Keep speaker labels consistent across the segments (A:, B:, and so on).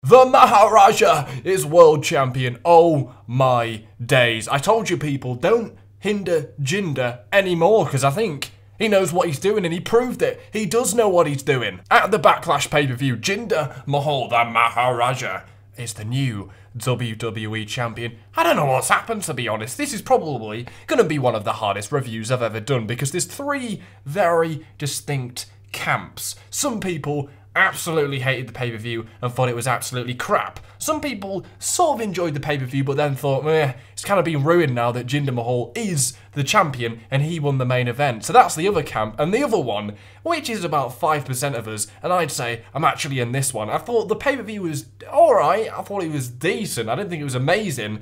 A: The Maharaja is world champion. Oh my days. I told you people, don't hinder Jinder anymore because I think he knows what he's doing and he proved it. He does know what he's doing. At the Backlash pay-per-view, Jinder Mahal, the Maharaja, is the new WWE champion. I don't know what's happened, to be honest. This is probably going to be one of the hardest reviews I've ever done because there's three very distinct camps. Some people absolutely hated the pay-per-view and thought it was absolutely crap. Some people sort of enjoyed the pay-per-view but then thought, it's kind of been ruined now that Jinder Mahal is the champion and he won the main event. So that's the other camp. And the other one, which is about 5% of us, and I'd say I'm actually in this one. I thought the pay-per-view was alright. I thought it was decent. I didn't think it was amazing.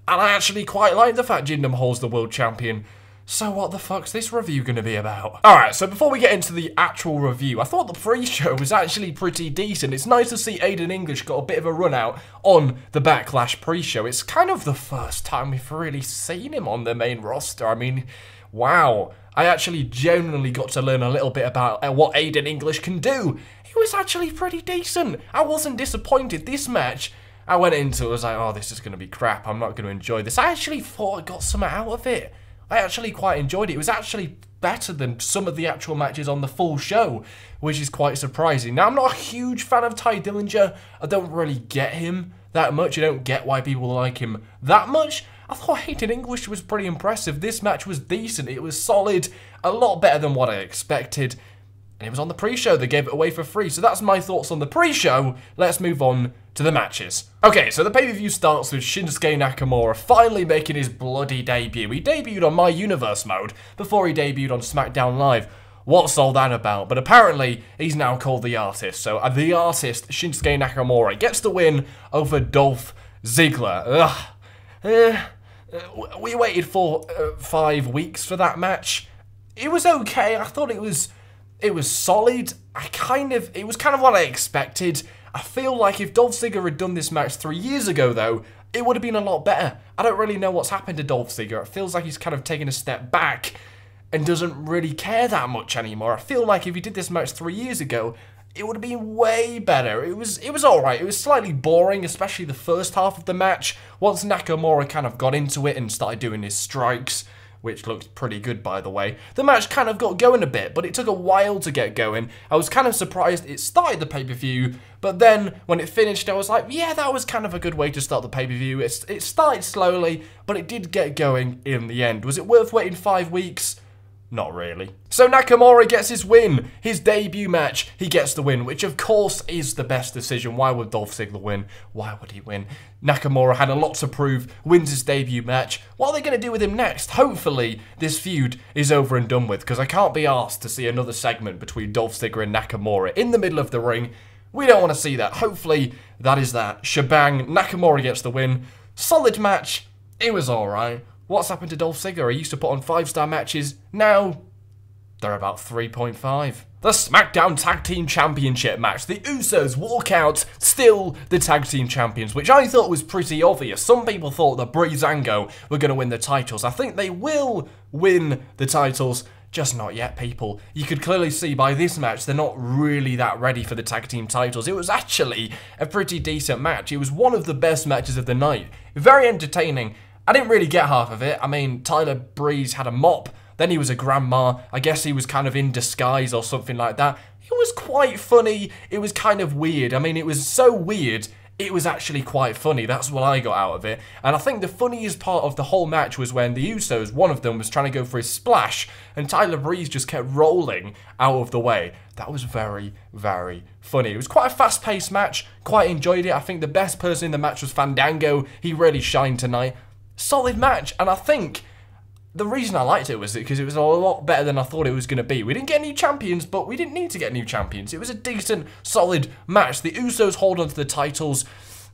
A: And I actually quite like the fact Jinder Mahal's the world champion. So what the fuck's this review going to be about? Alright, so before we get into the actual review, I thought the pre-show was actually pretty decent. It's nice to see Aiden English got a bit of a run out on the Backlash pre-show. It's kind of the first time we've really seen him on the main roster. I mean, wow. I actually genuinely got to learn a little bit about what Aiden English can do. He was actually pretty decent. I wasn't disappointed. This match, I went into it, I was like, oh, this is going to be crap. I'm not going to enjoy this. I actually thought I got something out of it. I actually quite enjoyed it. It was actually better than some of the actual matches on the full show, which is quite surprising. Now, I'm not a huge fan of Ty Dillinger. I don't really get him that much. I don't get why people like him that much. I thought Aiden English was pretty impressive. This match was decent. It was solid. A lot better than what I expected. And it was on the pre-show. They gave it away for free. So that's my thoughts on the pre-show. Let's move on to the matches. Okay, so the pay-per-view starts with Shinsuke Nakamura finally making his bloody debut. He debuted on My Universe mode before he debuted on SmackDown Live. What's all that about? But apparently, he's now called The Artist. So the Artist, Shinsuke Nakamura, gets the win over Dolph Ziggler. We waited for 5 weeks for that match. It was okay. I thought it was solid. It was kind of what I expected. I feel like if Dolph Ziggler had done this match 3 years ago, though, it would have been a lot better. I don't really know what's happened to Dolph Ziggler. It feels like he's kind of taken a step back and doesn't really care that much anymore. I feel like if he did this match 3 years ago, it would have been way better. It was alright. It was slightly boring, especially the first half of the match. Once Nakamura kind of got into it and started doing his strikes, which looked pretty good, by the way, the match kind of got going a bit, but it took a while to get going. I was kind of surprised it started the pay-per-view, but then when it finished, I was like, yeah, that was kind of a good way to start the pay-per-view. It started slowly, but it did get going in the end. Was it worth waiting 5 weeks? Not really. So Nakamura gets his win. His debut match, he gets the win, which of course is the best decision. Why would Dolph Ziggler win? Why would he win? Nakamura had a lot to prove, wins his debut match. What are they going to do with him next? Hopefully, this feud is over and done with, because I can't be asked to see another segment between Dolph Ziggler and Nakamura in the middle of the ring. We don't want to see that. Hopefully, that is that. Shebang, Nakamura gets the win. Solid match. It was alright. What's happened to Dolph Ziggler? He used to put on 5-star matches. Now, they're about 3.5. The SmackDown Tag Team Championship match. The Usos walk out, still the Tag Team Champions, which I thought was pretty obvious. Some people thought that Breezango were going to win the titles. I think they will win the titles, just not yet, people. You could clearly see by this match, they're not really that ready for the Tag Team titles. It was actually a pretty decent match. It was one of the best matches of the night. Very entertaining. I didn't really get half of it. I mean, Tyler Breeze had a mop, then he was a grandma. I guess he was kind of in disguise or something like that. It was quite funny. It was kind of weird. I mean, it was so weird, it was actually quite funny. That's what I got out of it. And I think the funniest part of the whole match was when the Usos, one of them was trying to go for his splash, and Tyler Breeze just kept rolling out of the way. That was very, very funny. It was quite a fast-paced match. Quite enjoyed it. I think the best person in the match was Fandango. He really shined tonight. Solid match, and I think the reason I liked it was because it was a lot better than I thought it was going to be. We didn't get new champions, but we didn't need to get new champions. It was a decent, solid match. The Usos hold on to the titles.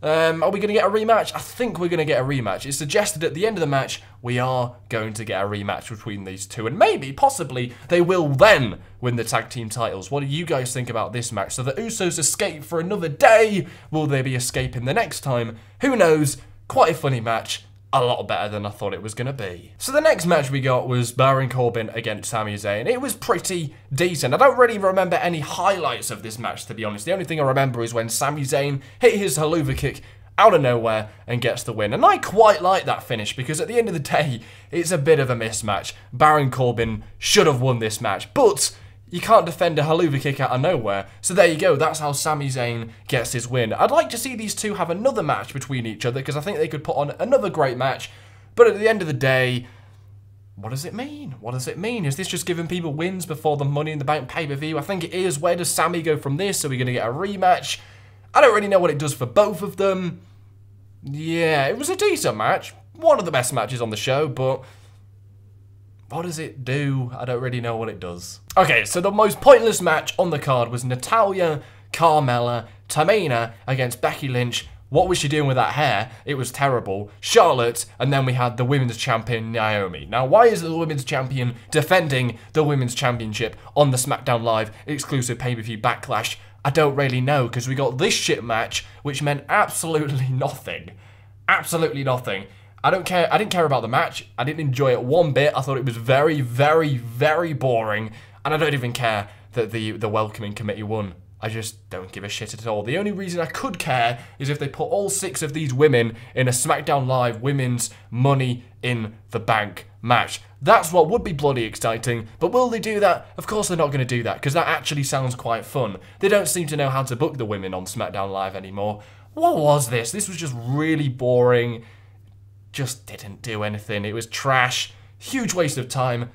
A: Are we going to get a rematch? I think we're going to get a rematch. It's suggested at the end of the match, we are going to get a rematch between these two, and maybe, possibly, they will then win the tag team titles. What do you guys think about this match? So the Usos escape for another day. Will they be escaping the next time? Who knows? Quite a funny match. a lot better than I thought it was going to be. So the next match we got was Baron Corbin against Sami Zayn. It was pretty decent. I don't really remember any highlights of this match, to be honest. The only thing I remember is when Sami Zayn hit his haluva kick out of nowhere and gets the win. And I quite like that finish because at the end of the day, it's a bit of a mismatch. Baron Corbin should have won this match, but you can't defend a haluva kick out of nowhere. So there you go, that's how Sami Zayn gets his win. I'd like to see these two have another match between each other because I think they could put on another great match. But at the end of the day, what does it mean? What does it mean? Is this just giving people wins before the Money in the Bank pay-per-view? I think it is. Where does Sami go from this? Are we going to get a rematch? I don't really know what it does for both of them. Yeah, it was a decent match. One of the best matches on the show, but what does it do? I don't really know what it does. Okay, so the most pointless match on the card was Natalya, Carmella, Tamina against Becky Lynch. What was she doing with that hair? It was terrible. Charlotte, and then we had the women's champion, Naomi. Now, why is the women's champion defending the women's championship on the SmackDown Live exclusive pay-per-view Backlash? I don't really know, because we got this shit match, which meant absolutely nothing. Absolutely nothing. I don't care. I didn't care about the match. I didn't enjoy it one bit. I thought it was very, very, very boring. And I don't even care that the welcoming committee won. I just don't give a shit at all. The only reason I could care is if they put all 6 of these women in a SmackDown Live Women's Money in the Bank match. That's what would be bloody exciting, but will they do that? Of course they're not going to do that, because that actually sounds quite fun. They don't seem to know how to book the women on SmackDown Live anymore. What was this? This was just really boring. Just didn't do anything. It was trash. Huge waste of time.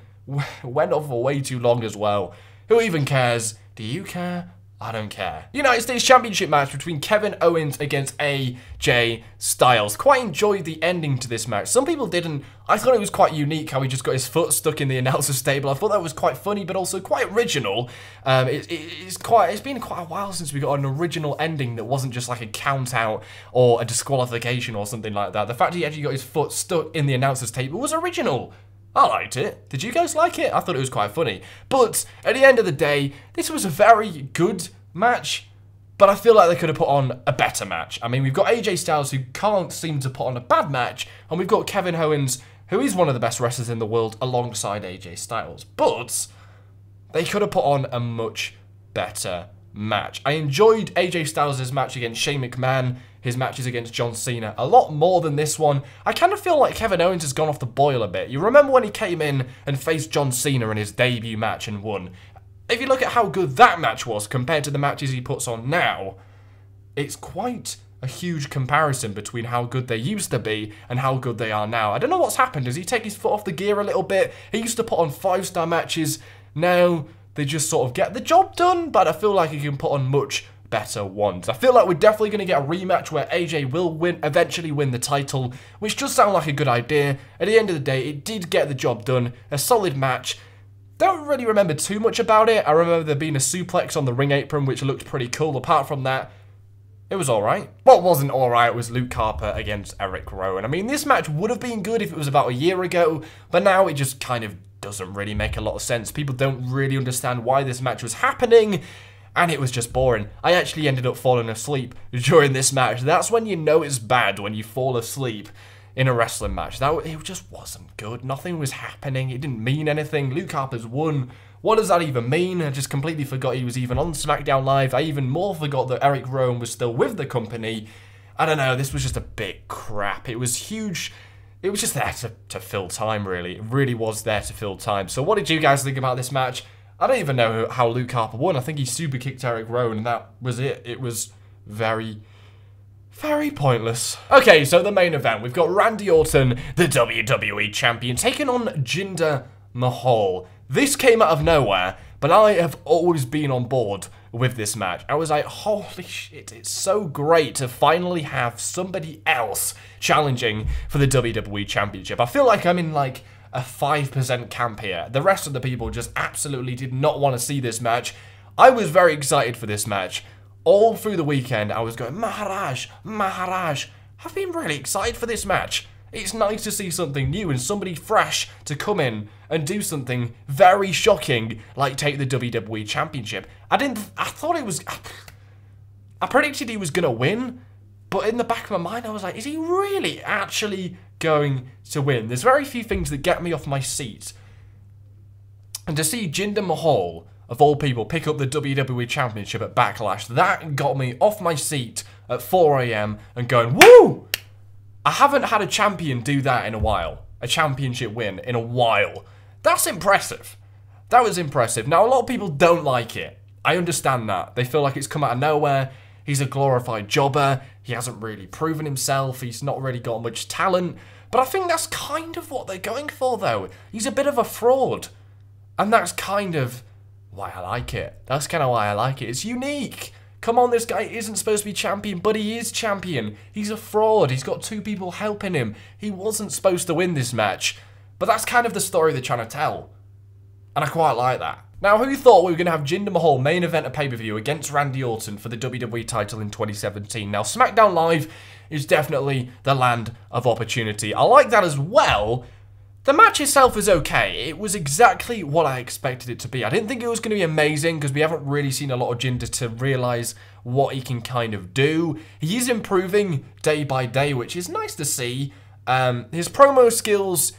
A: Went on for way too long as well. Who even cares? Do you care? I don't care. United States Championship match between Kevin Owens against AJ Styles. Quite enjoyed the ending to this match. Some people didn't. I thought it was quite unique how he just got his foot stuck in the announcer's table. I thought that was quite funny, but also quite original. It's been quite a while since we got an original ending that wasn't just like a count out or a disqualification or something like that. The fact he actually got his foot stuck in the announcer's table was original. I liked it. Did you guys like it? I thought it was quite funny. But at the end of the day, this was a very good match, but I feel like they could have put on a better match. I mean, we've got AJ Styles, who can't seem to put on a bad match, and we've got Kevin Owens, who is one of the best wrestlers in the world, alongside AJ Styles. But they could have put on a much better match. I enjoyed AJ Styles' match against Shane McMahon, his matches against John Cena, a lot more than this one. I kind of feel like Kevin Owens has gone off the boil a bit. You remember when he came in and faced John Cena in his debut match and won? If you look at how good that match was compared to the matches he puts on now, it's quite a huge comparison between how good they used to be and how good they are now. I don't know what's happened. Does he take his foot off the gear a little bit? He used to put on 5-star matches. Now they just sort of get the job done, but I feel like he can put on much better ones. I feel like we're definitely going to get a rematch where AJ will eventually win the title, which does sound like a good idea. At the end of the day, it did get the job done. A solid match. Don't really remember too much about it. I remember there being a suplex on the ring apron, which looked pretty cool. Apart from that, it was alright. What wasn't alright was Luke Harper against Eric Rowan. I mean, this match would have been good if it was about a year ago, but now it just kind of doesn't really make a lot of sense. People don't really understand why this match was happening, and it was just boring. I actually ended up falling asleep during this match. That's when you know it's bad, when you fall asleep in a wrestling match. It just wasn't good. Nothing was happening. It didn't mean anything. Luke Harper's won. What does that even mean? I just completely forgot he was even on SmackDown Live. I even more forgot that Eric Rowan was still with the company. I don't know. This was just a bit crap. It was huge. It was just there to fill time, really. It really was there to fill time. So what did you guys think about this match? I don't even know how Luke Harper won. I think he super kicked Eric Rowan, and that was it. It was very pointless. Okay, so the main event. We've got Randy Orton, the WWE Champion, taking on Jinder Mahal. This came out of nowhere, but I have always been on board with this match. I was like, holy shit, it's so great to finally have somebody else challenging for the WWE Championship. I feel like I'm in like a 5% camp here. The rest of the people just absolutely did not want to see this match. I was very excited for this match. All through the weekend, I was going, Maharaj, Maharaj. I've been really excited for this match. It's nice to see something new and somebody fresh to come in and do something very shocking, like take the WWE Championship. I predicted he was going to win, but in the back of my mind, I was like, is he really actually going to win. There's very few things that get me off my seat. And to see Jinder Mahal, of all people, pick up the WWE Championship at Backlash, that got me off my seat at 4 AM and going, woo! I haven't had a champion do that in a while. A championship win in a while. That's impressive. That was impressive. Now, a lot of people don't like it. I understand that. They feel like it's come out of nowhere. He's a glorified jobber. He hasn't really proven himself. He's not really got much talent. But I think that's kind of what they're going for, though. He's a bit of a fraud. And that's kind of why I like it. That's kind of why I like it. It's unique. Come on, this guy isn't supposed to be champion, but he is champion. He's a fraud. He's got 2 people helping him. He wasn't supposed to win this match. But that's kind of the story they're trying to tell. And I quite like that. Now, who thought we were going to have Jinder Mahal main event a pay-per-view against Randy Orton for the WWE title in 2017? Now, SmackDown Live is definitely the land of opportunity. I like that as well. The match itself is okay. It was exactly what I expected it to be. I didn't think it was going to be amazing because we haven't really seen a lot of Jinder to realise what he can kind of do. He is improving day by day, which is nice to see. His promo skills,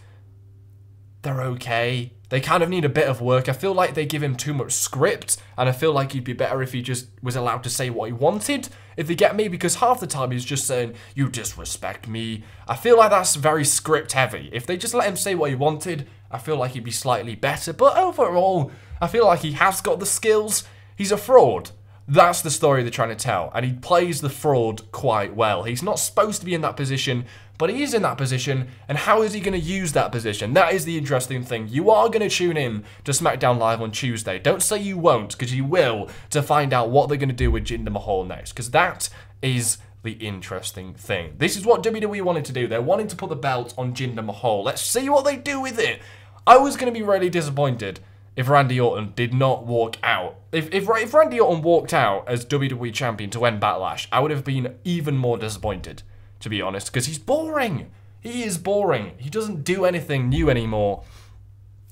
A: they're okay. They kind of need a bit of work. I feel like they give him too much script, and I feel like he'd be better if he just was allowed to say what he wanted, if you get me, because half the time he's just saying, you disrespect me. I feel like that's very script heavy. If they just let him say what he wanted, I feel like he'd be slightly better, but overall, I feel like he has got the skills. He's a fraud. That's the story they're trying to tell, and he plays the fraud quite well. He's not supposed to be in that position, but he is in that position, and how is he going to use that position? That is the interesting thing. You are going to tune in to SmackDown Live on Tuesday. Don't say you won't, because you will, to find out what they're going to do with Jinder Mahal next, because that is the interesting thing. This is what WWE wanted to do. They're wanting to put the belt on Jinder Mahal. Let's see what they do with it. I was going to be really disappointed if Randy Orton did not walk out. If Randy Orton walked out as WWE Champion to end Backlash, I would have been even more disappointed, to be honest, because he's boring. He is boring. He doesn't do anything new anymore.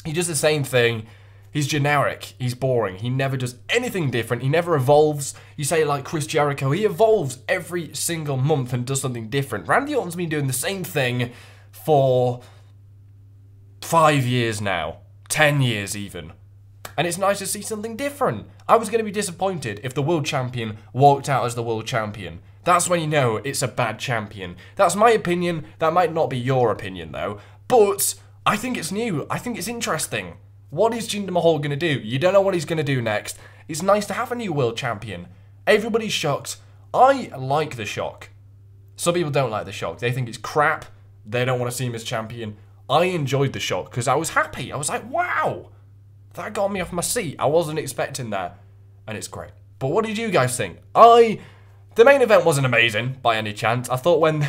A: He does the same thing. He's generic. He's boring. He never does anything different. He never evolves. You say like Chris Jericho, he evolves every single month and does something different. Randy Orton's been doing the same thing for 5 years now. 10 years even. And it's nice to see something different. I was going to be disappointed if the world champion walked out as the world champion. That's when you know it's a bad champion. That's my opinion. That might not be your opinion though. But I think it's new. I think it's interesting. What is Jinder Mahal going to do? You don't know what he's going to do next. It's nice to have a new world champion. Everybody's shocked. I like the shock. Some people don't like the shock. They think it's crap. They don't want to see him as champion. I enjoyed the shock because I was happy. I was like, wow, that got me off my seat. I wasn't expecting that, and it's great. But what did you guys think? The main event wasn't amazing by any chance. I thought when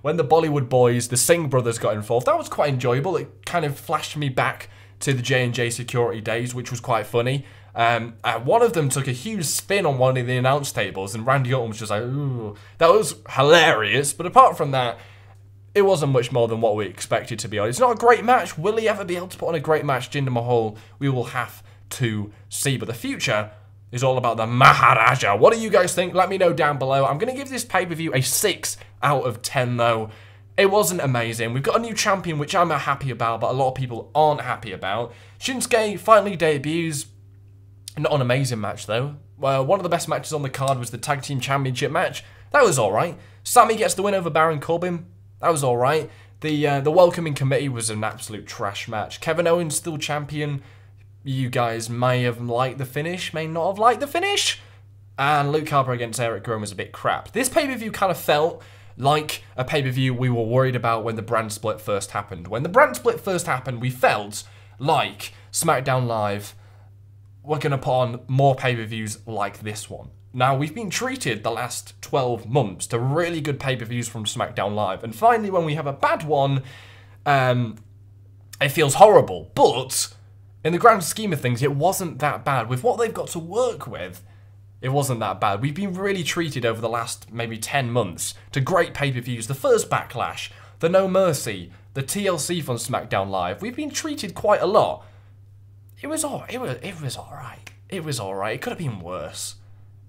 A: the Bollywood boys, the Singh brothers got involved, that was quite enjoyable. It kind of flashed me back to the J&J security days, which was quite funny. One of them took a huge spin on one of the announce tables, and Randy Orton was just like, ooh. That was hilarious, but apart from that, it wasn't much more than what we expected, to be honest. It's not a great match. Will he ever be able to put on a great match, Jinder Mahal? We will have to see. But the future is all about the Maharaja. What do you guys think? Let me know down below. I'm going to give this pay-per-view a 6 out of 10, though. It wasn't amazing. We've got a new champion, which I'm happy about, but a lot of people aren't happy about. Shinsuke finally debuts. Not an amazing match, though. One of the best matches on the card was the Tag Team Championship match. That was all right. Sami gets the win over Baron Corbin. That was alright. The welcoming committee was an absolute trash match. Kevin Owens still champion. You guys may have liked the finish, may not have liked the finish. And Luke Harper against Eric Rowan was a bit crap. This pay-per-view kind of felt like a pay-per-view we were worried about when the brand split first happened. When the brand split first happened, we felt like SmackDown Live were going to put on more pay-per-views like this one. Now, we've been treated the last 12 months to really good pay-per-views from SmackDown Live. And finally, when we have a bad one, it feels horrible. But in the grand scheme of things, it wasn't that bad. With what they've got to work with, it wasn't that bad. We've been really treated over the last maybe 10 months to great pay-per-views. The first Backlash, the No Mercy, the TLC from SmackDown Live. We've been treated quite a lot. It was all right. It was all right. It could have been worse.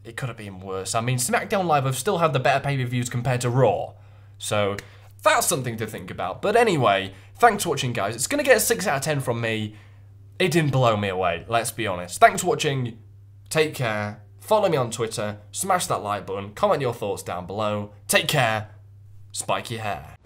A: It could have been worse. I mean, SmackDown Live have still had the better pay-per-views compared to Raw. So, That's something to think about. But anyway, thanks for watching, guys. It's going to get a 6 out of 10 from me. It didn't blow me away, let's be honest. Thanks for watching. Take care. Follow me on Twitter. Smash that like button. Comment your thoughts down below. Take care. Spike your hair.